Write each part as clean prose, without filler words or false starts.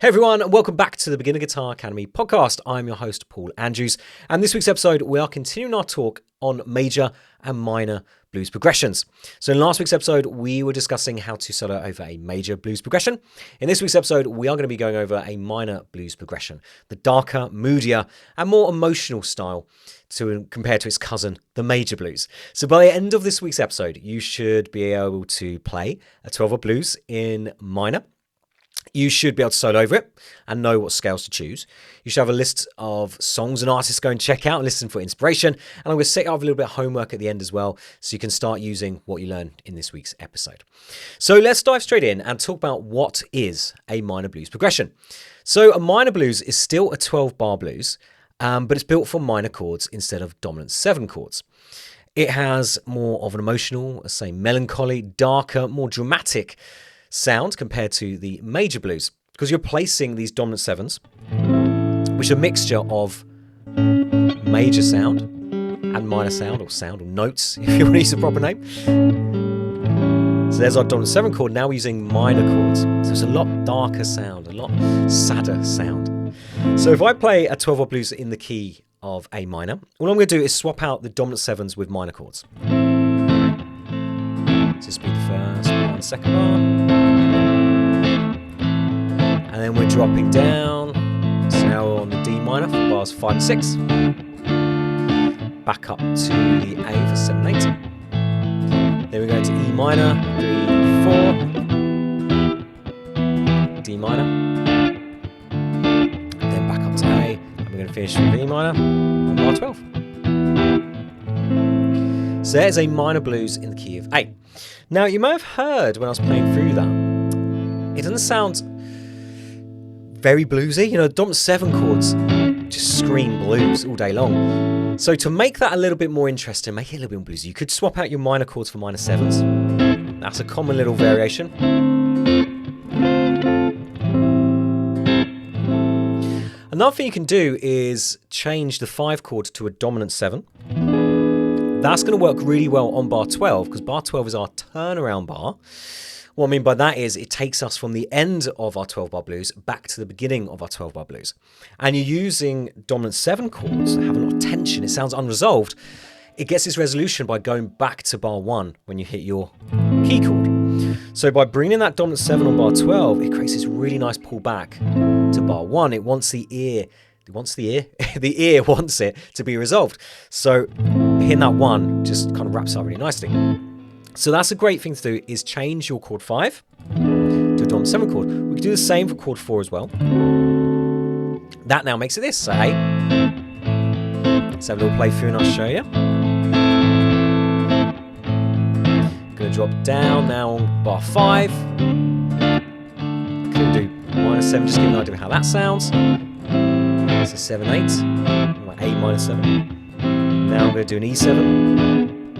Hey everyone, and welcome back to the Beginner Guitar Academy podcast. I'm your host, Paul Andrews, and this week's episode, we are continuing our talk on major and minor blues progressions. So in last week's episode, we were discussing how to solo over a major blues progression. In this week's episode, we are going to be going over a minor blues progression, the darker, moodier, and more emotional style compared to its cousin, the major blues. So by the end of this week's episode, you should be able to play a 12-bar blues in minor. You should be able to solo over it and know what scales to choose. You should have a list of songs and artists to go and check out and listen for inspiration. And I'm going to set up a little bit of homework at the end as well, so you can start using what you learned in this week's episode. So let's dive straight in and talk about what is a minor blues progression. So a minor blues is still a 12-bar blues, but it's built for minor chords instead of dominant 7 chords. It has more of an emotional, say melancholy, darker, more dramatic sound compared to the major blues, because you're placing these dominant 7s, which are a mixture of major sound and minor sound, or notes, if you want to use the proper name. So there's our dominant 7 chord. Now we're using minor chords, so it's a lot darker sound, a lot sadder sound. So if I play a 12-bar blues in the key of A minor, all I'm going to do is swap out the dominant 7s with minor chords. This will be the first bar and second bar. And then we're dropping down. So now we're on the D minor for bars 5 and 6. Back up to the A for 7 and 8. Then we're going to E minor, 3, 4. D minor. And then back up to A. And we're going to finish with E minor on bar 12. So there's a minor blues in the key of A. Now, you may have heard when I was playing through that, it doesn't sound very bluesy. You know, dominant 7 chords just scream blues all day long. So to make that a little bit more interesting, make it a little bit more bluesy, you could swap out your minor chords for minor 7s. That's a common little variation. Another thing you can do is change the 5 chord to a dominant 7. That's going to work really well on bar 12, because bar 12 is our turnaround bar. What I mean by that is it takes us from the end of our 12-bar blues back to the beginning of our 12-bar blues. And you're using dominant 7 chords that have a lot of tension. It sounds unresolved. It gets its resolution by going back to bar 1 when you hit your key chord. So by bringing that dominant 7 on bar 12, it creates this really nice pull back to bar 1. It wants the ear. The ear wants it to be resolved. So hitting that 1 just kind of wraps up really nicely. So that's a great thing to do, is change your chord 5 to a dominant 7 chord. We can do the same for chord 4 as well. That now makes it this. So hey, let's have a little play through and I'll show you. Going to drop down now on bar 5. Going to do minor 7, just give you an idea of how that sounds. So 7, 8, like A minor 7. Now I'm going to do an E7,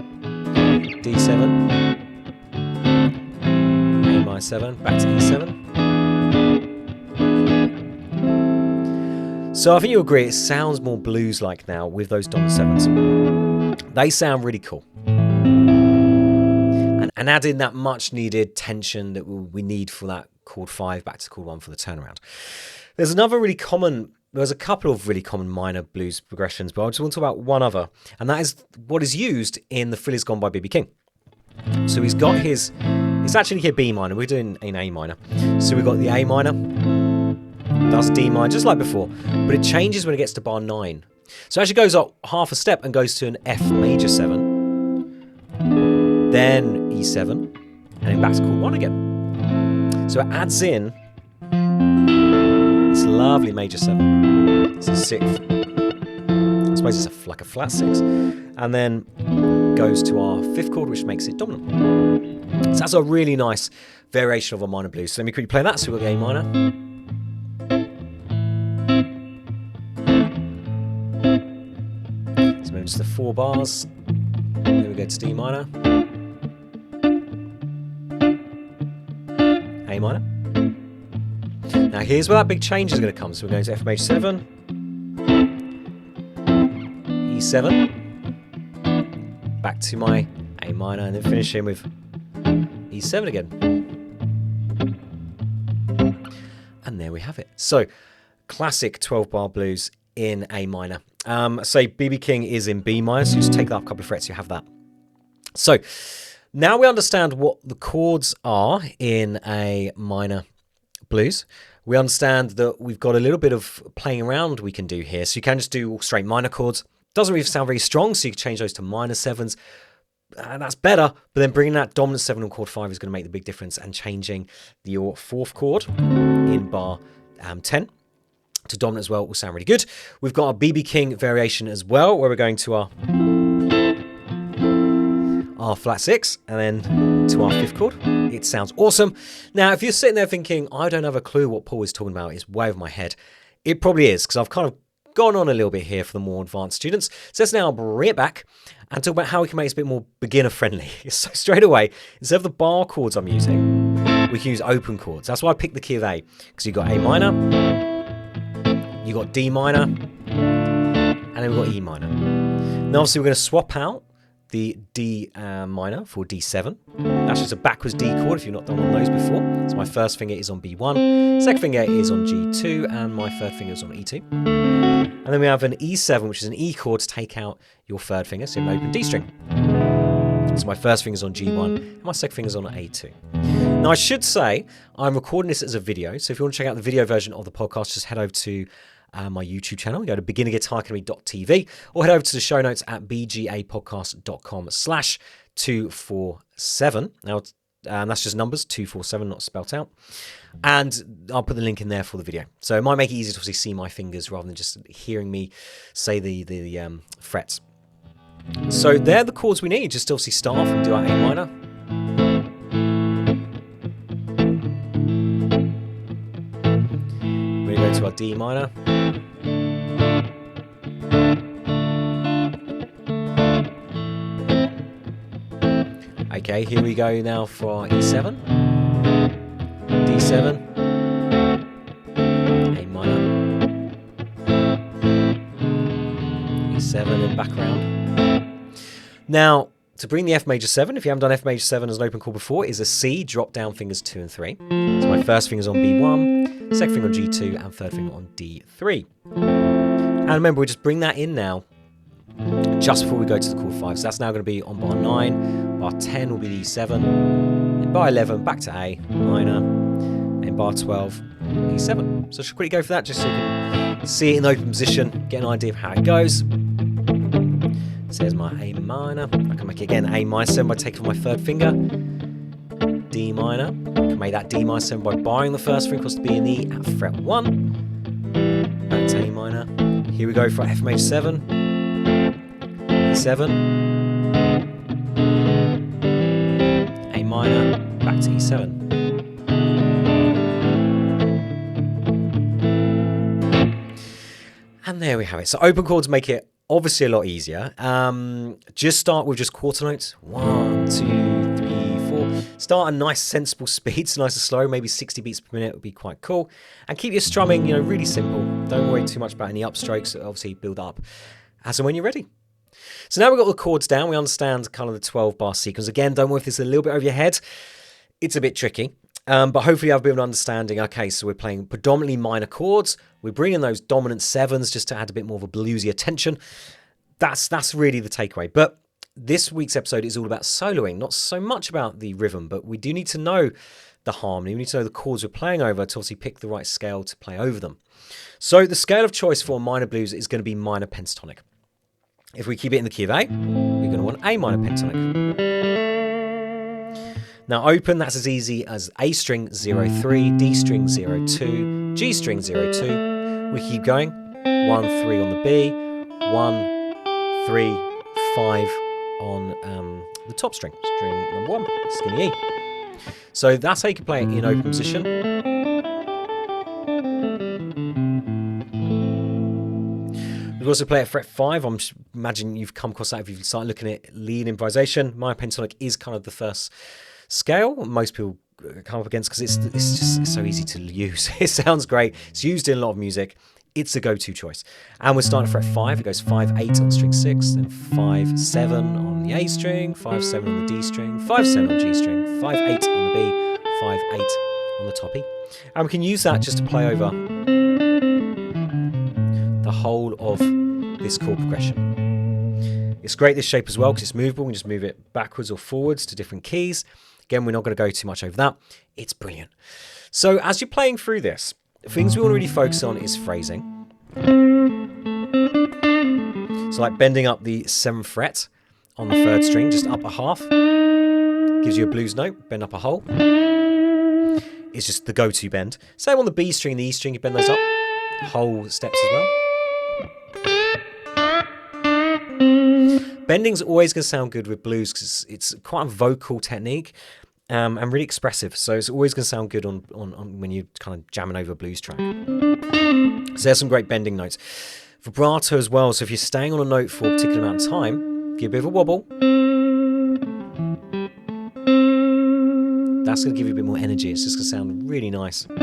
D7, A minor 7, back to E7. So I think you'll agree it sounds more blues-like now with those dominant 7s. They sound really cool. And adding that much-needed tension that we need for that chord 5 back to chord 1 for the turnaround. There's a couple of really common minor blues progressions, but I just want to talk about one other, and that is what is used in The Thrill Is Gone by B.B. King. So he's got it's actually here B minor, we're doing an A minor. So we've got the A minor, that's D minor, just like before, but it changes when it gets to bar 9. So it actually goes up half a step and goes to an F major 7, then E7, and then back to chord 1 again. So it adds in this lovely major 7. It's a 6th. I suppose it's like a flat 6. And then goes to our 5th chord, which makes it dominant. So that's a really nice variation of a minor blues. So let me quickly play that. So we've got the A minor. So maybe just the 4 bars. Then we go to D minor. A minor. Now here's where that big change is going to come. So we're going to F major 7, E7, back to my A minor, and then finishing with E7 again. And there there we have it. So classic 12-bar blues in A minor. Say B.B. King is in B minor, so you just take that up a couple of frets, you have that. So now we understand what the chords are in A minor blues. We understand that we've got a little bit of playing around we can do here. So you can just do all straight minor chords. Doesn't really sound very strong, so you can change those to minor sevens. And that's better, but then bringing that dominant 7 on chord 5 is going to make the big difference, and changing your 4th chord in bar 10 to dominant as well will sound really good. We've got a B.B. King variation as well, where we're going to our flat 6 and then to our 5th chord. It sounds awesome. Now, if you're sitting there thinking, I don't have a clue what Paul is talking about, it's way over my head, it probably is, because I've kind of gone on a little bit here for the more advanced students. So let's now bring it back and talk about how we can make this a bit more beginner friendly. So straight away, instead of the bar chords I'm using, we can use open chords. That's why I picked the key of A, because you've got A minor, you've got D minor, and then we've got E minor. Now obviously we're going to swap out the D minor for D7. That's just a backwards D chord if you've not done one of those before. So my first finger is on B1, second finger is on G2, and my third finger is on E2. And then we have an E7, which is an E chord to take out your third finger, so an open D string. So my first finger's on G1, and my second finger's on A2. Now I should say, I'm recording this as a video, so if you want to check out the video version of the podcast, just head over to my YouTube channel. Go to beginnerguitaracademy.tv or head over to the show notes at bgapodcast.com/247. Now, that's just numbers, 247, not spelt out. And I'll put the link in there for the video. So it might make it easier to obviously see my fingers rather than just hearing me say the frets. So they're the chords we need. Just obviously start off and do our A minor. We're going to go to our D minor. Okay, here we go now for E7, D7, A minor, E7 and back around. Now, to bring the F major 7, if you haven't done F major 7 as an open chord before, is a C, drop down fingers 2 and 3. So my first finger's on B1, second finger on G2, and third finger on D3. And remember, we just bring that in now just before we go to the chord 5. So that's now going to be on bar 9, bar 10 will be the E7, and bar 11 back to A minor, and bar 12 E7. So just quickly go for that just so you can see it in open position, get an idea of how it goes. So here's my A minor. I can make it again A minor 7 by taking my third finger. D minor. I can make that D minor 7 by barring the first finger across the B and E at fret 1. Back to A minor. Here we go for F major 7. E7. A minor. Back to E7. And there we have it. So open chords make it obviously a lot easier. Just start with just quarter notes. 1, 2, 3, 4. Start a nice sensible speed, so nice and slow, maybe 60 beats per minute would be quite cool. And keep your strumming, really simple. Don't worry too much about any upstrokes. Obviously build up as and when you're ready. So now we've got the chords down. We understand kind of the 12-bar sequence. Again, don't worry if this is a little bit over your head. It's a bit tricky. But hopefully you have a bit of an understanding. Okay, so we're playing predominantly minor chords. We're bringing those dominant 7s just to add a bit more of a bluesier tension. That's really the takeaway. But this week's episode is all about soloing, not so much about the rhythm, but we do need to know the harmony. We need to know the chords we're playing over to obviously pick the right scale to play over them. So the scale of choice for minor blues is going to be minor pentatonic. If we keep it in the key of A, we're going to want A minor pentatonic. Now open, that's as easy as A string 0-3, D string 0-2, G string 0-2. We keep going. 1-3 on the B, 1-3-5 on the top string, string number 1, skinny E. So that's how you can play it in open position. We also play at fret 5. I'm imagining you've come across that if you've started looking at lead improvisation. Minor pentatonic is kind of the first scale most people come up against because it's so easy to use. It sounds great. It's used in a lot of music. It's a go-to choice. And we're starting at fret 5. It goes 5-8 on string 6, then 5-7 on the A string, 5-7 on the D string, 5-7 on G string, 5-8 on the B, 5-8 on the toppy. And we can use that just to play over the whole of this chord progression. It's great, this shape as well, because it's movable. We can just move it backwards or forwards to different keys. Again, we're not going to go too much over that. It's brilliant. So as you're playing through this, things we want to really focus on is phrasing. So like bending up the 7th fret on the 3rd string, just up a half. Gives you a blues note, bend up a whole. It's just the go-to bend. Same on the B string and the E string, you bend those up. Whole steps as well. Bending's always going to sound good with blues because it's quite a vocal technique and really expressive. So it's always going to sound good on when you're kind of jamming over a blues track. So there's some great bending notes. Vibrato as well. So if you're staying on a note for a particular amount of time, give a bit of a wobble. That's going to give you a bit more energy. It's just going to sound really nice. And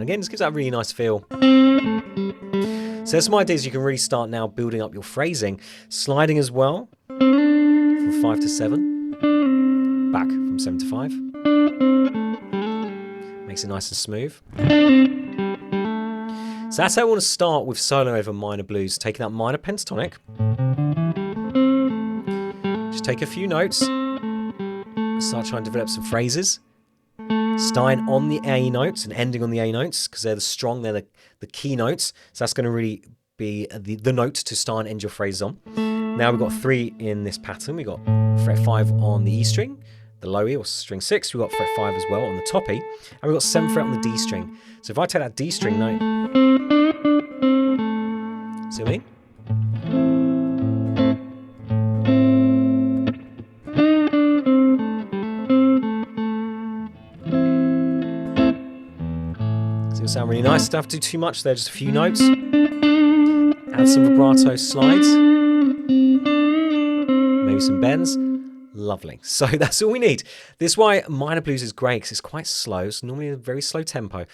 again, this gives that really nice feel. So there's some ideas you can really start now building up your phrasing. Sliding as well, from 5 to 7. Back from 7 to 5. Makes it nice and smooth. So that's how I want to start with solo over minor blues. Taking that minor pentatonic. Just take a few notes. Start trying to develop some phrases. Starting on the A notes and ending on the A notes because they're the key notes. So that's going to really be the note to start and end your phrase on. Now we've got 3 in this pattern. We've got fret 5 on the E string, the low E or string 6. We've got fret 5 as well on the top E. And we've got 7th fret on the D string. So if I take that D string note, see what I mean? It'll sound really nice. Don't have to do too much there, just a few notes. Add some vibrato slides. Maybe some bends. Lovely. So that's all we need. This is why minor blues is great, because it's quite slow. It's normally a very slow tempo.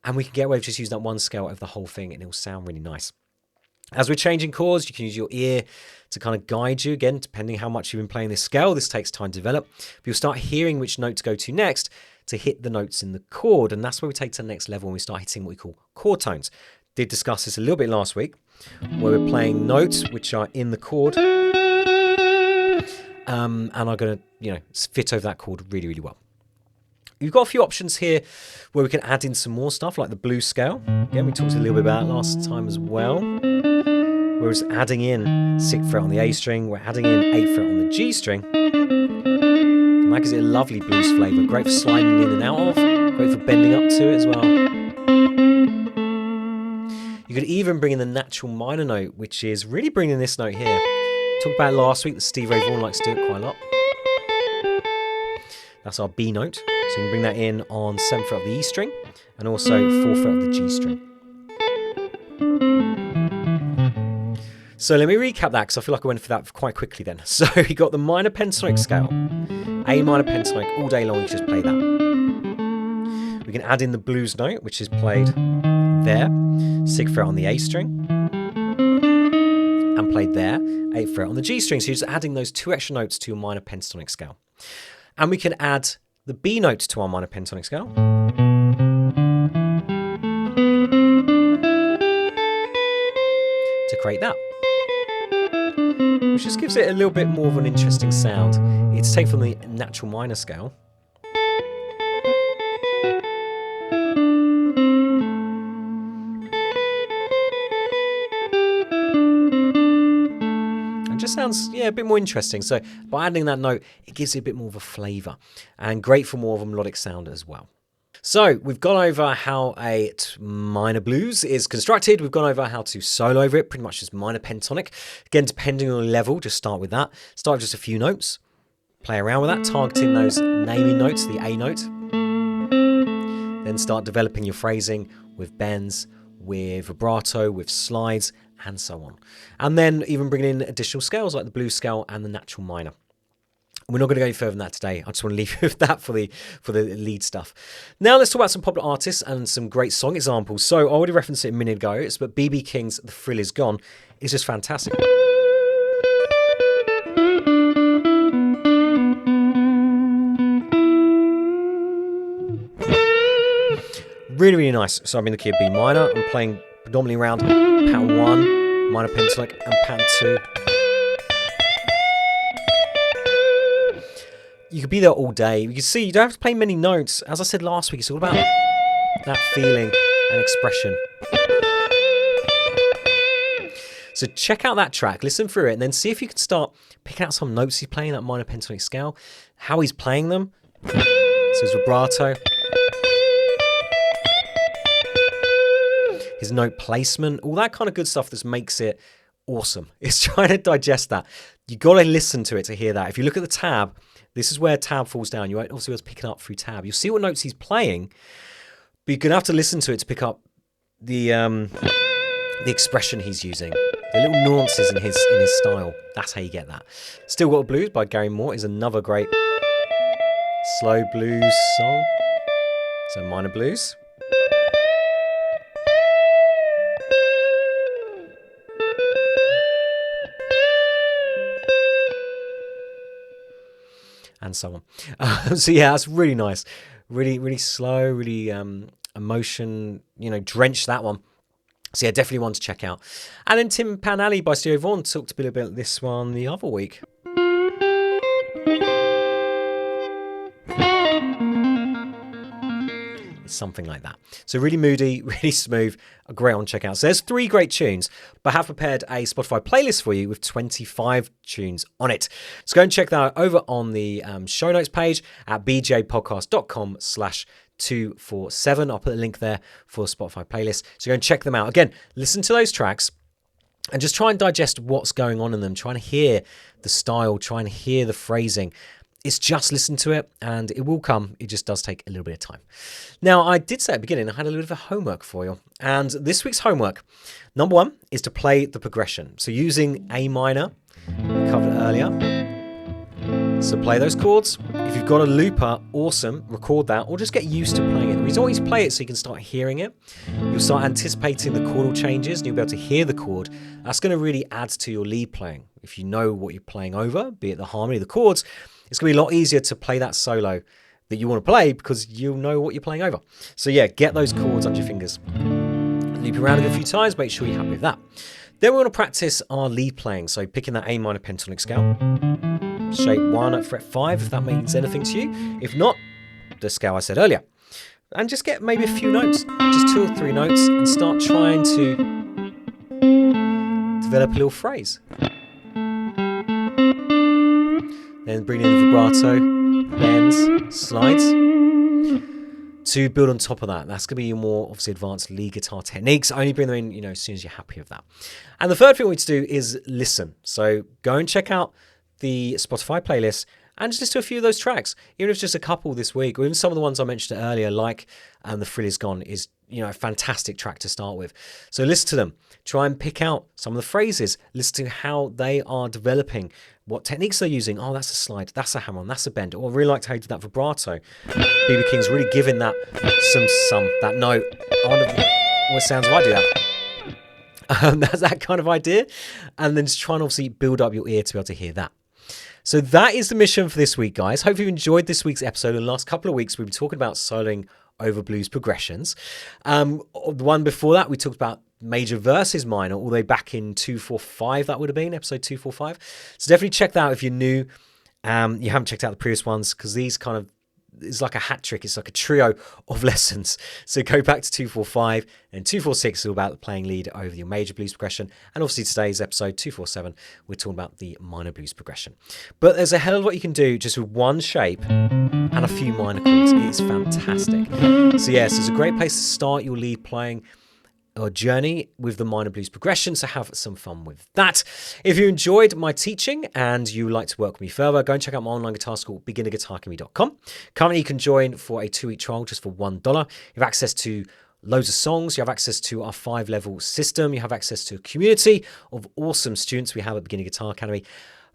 And we can get away with just using that one scale over the whole thing, and it will sound really nice. As we're changing chords, you can use your ear to kind of guide you. Again, depending how much you've been playing this scale, this takes time to develop. But you'll start hearing which note to go to next to hit the notes in the chord, and that's where we take to the next level when we start hitting what we call chord tones. Did discuss this a little bit last week, where we're playing notes which are in the chord, and are going to, fit over that chord really, really well. You've got a few options here where we can add in some more stuff, like the blues scale. Again, we talked a little bit about it last time as well. We're just adding in 6th fret on the A string, we're adding in 8th fret on the G string. And that gives it a lovely blues flavour, great for sliding in and out of, great for bending up to it as well. You could even bring in the natural minor note, which is really bringing this note here. Talked about it last week that Steve Ray Vaughan likes to do it quite a lot. That's our B note. So you can bring that in on 7th fret of the E string and also 4th fret of the G string. So let me recap that because I feel like I went for that quite quickly then. So you got the minor pentatonic scale, A minor pentatonic all day long, you just play that. We can add in the blues note, which is played there, 6th fret on the A string, and played there, 8th fret on the G string. So you're just adding those 2 extra notes to your minor pentatonic scale. And we can add the B note to our minor pentatonic scale. To create that. Which just gives it a little bit more of an interesting sound. It's taken from the natural minor scale. Just sounds a bit more interesting. So by adding that note, it gives it a bit more of a flavour and great for more of a melodic sound as well. So we've gone over how a minor blues is constructed. We've gone over how to solo over it, pretty much just minor pentatonic. Again, depending on the level, just start with that. Start with just a few notes. Play around with that, targeting those naming notes, the A note. Then start developing your phrasing with bends, with vibrato, with slides, and so on. And then even bringing in additional scales like the blues scale and the natural minor. We're not going to go any further than that today. I just want to leave you with that for the lead stuff. Now let's talk about some popular artists and some great song examples. So I already referenced it a minute ago, but B.B. King's The Thrill Is Gone is just fantastic. Really, really nice. So I'm in the key of B minor. I'm playing predominantly around pattern 1, minor pentatonic, and pattern 2. You could be there all day. You can see you don't have to play many notes. As I said last week, it's all about that feeling and expression. So check out that track, listen through it, and then see if you can start picking out some notes he's playing, that minor pentatonic scale, how he's playing them. So his vibrato, his note placement, all that kind of good stuff that makes it awesome. It's trying to digest that. You got to listen to it to hear that. If you look at the tab, this is where tab falls down. You won't obviously be able to pick it up through tab. You'll see what notes he's playing, but you're going to have to listen to it to pick up the expression he's using, the little nuances in his style. That's how you get that. Still Got a Blues by Gary Moore is another great slow blues song. So minor blues. And so on. So yeah, that's really nice. Really, really slow, really emotion, drenched, that one. So yeah, definitely one to check out. And then Tim Pan Alley by Stevie Vaughan talked a bit about this one the other week. It's something like that. So really moody, really smooth, a great one to check out. So there's 3 great tunes, but I have prepared a Spotify playlist for you with 25 tunes on it. So go and check that out over on the show notes page at bjpodcast.com/247. I'll put a link there for the Spotify playlist. So go and check them out. Again, listen to those tracks and just try and digest what's going on in them. Trying to hear the style, trying to hear the phrasing. It's just listen to it and it will come. It just does take a little bit of time. Now, I did say at the beginning, I had a little bit of homework for you. And this week's homework, number 1, is to play the progression. So using A minor, we covered it earlier. So play those chords. If you've got a looper, awesome, record that or just get used to playing it. The reason always play it so you can start hearing it. You'll start anticipating the chordal changes and you'll be able to hear the chord. That's going to really add to your lead playing. If you know what you're playing over, be it the harmony, the chords, it's going to be a lot easier to play that solo that you want to play because you'll know what you're playing over. So yeah, get those chords under your fingers. Loop around it a few times, make sure you're happy with that. Then we want to practice our lead playing. So picking that A minor pentatonic scale, shape 1 at fret 5, if that means anything to you. If not, the scale I said earlier. And just get maybe a few notes, just 2 or 3 notes, and start trying to develop a little phrase. Then bring in the vibrato, bends, slides. To build on top of that, that's going to be your more obviously advanced lead guitar techniques. Only bring them in, as soon as you're happy with that. And the third thing we need to do is listen. So go and check out the Spotify playlist and just listen to a few of those tracks. Even if it's just a couple this week, or even some of the ones I mentioned earlier, like The Thrill Is Gone is, a fantastic track to start with. So listen to them. Try and pick out some of the phrases. Listen to how they are developing, what techniques they're using. Oh, that's a slide, that's a hammer-on, that's a bend. Or I really liked how you did that vibrato. B.B. King's really giving that that note. I wonder what sounds if I do that. That's that kind of idea. And then just try and obviously build up your ear to be able to hear that. So that is the mission for this week, guys. Hope you've enjoyed this week's episode. In the last couple of weeks, we've been talking about soloing over blues progressions. The one before that, we talked about major versus minor, all the way back in 245, that would have been, episode 245. So definitely check that out if you're new. You haven't checked out the previous ones, because these kind of, it's like a hat trick. It's like a trio of lessons. So go back to 245, and 246 is all about playing lead over your major blues progression. And obviously today's episode 247, we're talking about the minor blues progression. But there's a hell of a lot you can do just with one shape and a few minor chords. It's fantastic. So yes, it's a great place to start your lead playing or journey with the minor blues progression, so have some fun with that. If you enjoyed my teaching and you would like to work with me further, go and check out my online guitar school, beginnerguitaracademy.com. Currently, you can join for a 2-week trial just for $1. You have access to loads of songs, you have access to our 5-level system, you have access to a community of awesome students we have at Beginner Guitar Academy,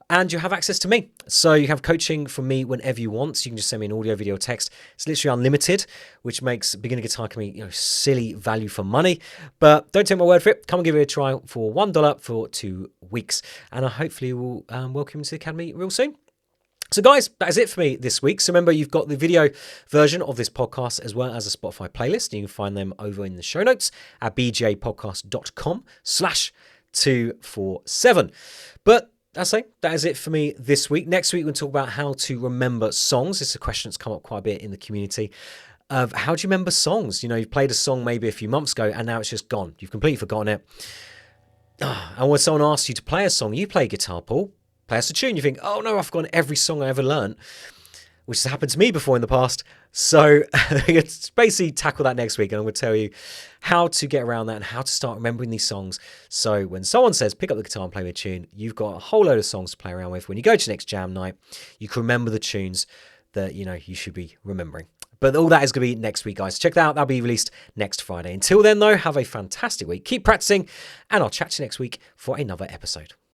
and you have access to me. So you have coaching from me whenever you want. So you can just send me an audio, video, text. It's literally unlimited, which makes Beginner Guitar Academy, silly value for money. But don't take my word for it. Come and give it a try for $1 for 2 weeks. And I hopefully will welcome you to the Academy real soon. So guys, that is it for me this week. So remember, you've got the video version of this podcast as well as a Spotify playlist. You can find them over in the show notes at bjpodcast.com/247. But I say that is it for me this week. Next week, we'll talk about how to remember songs. It's a question that's come up quite a bit in the community of how do you remember songs? You know, you've played a song maybe a few months ago and now it's just gone. You've completely forgotten it. And when someone asks you to play a song, you play guitar, Paul, play us a tune, you think, oh no, I've forgotten every song I ever learned, which has happened to me before in the past. So it's basically tackle that next week, and I'm going to tell you how to get around that and how to start remembering these songs. So when someone says pick up the guitar and play me a tune, you've got a whole load of songs to play around with. When you go to next jam night, you can remember the tunes that you should be remembering. But all that is going to be next week, guys. Check that out. That'll be released next Friday. Until then, though, have a fantastic week. Keep practicing, and I'll chat to you next week for another episode.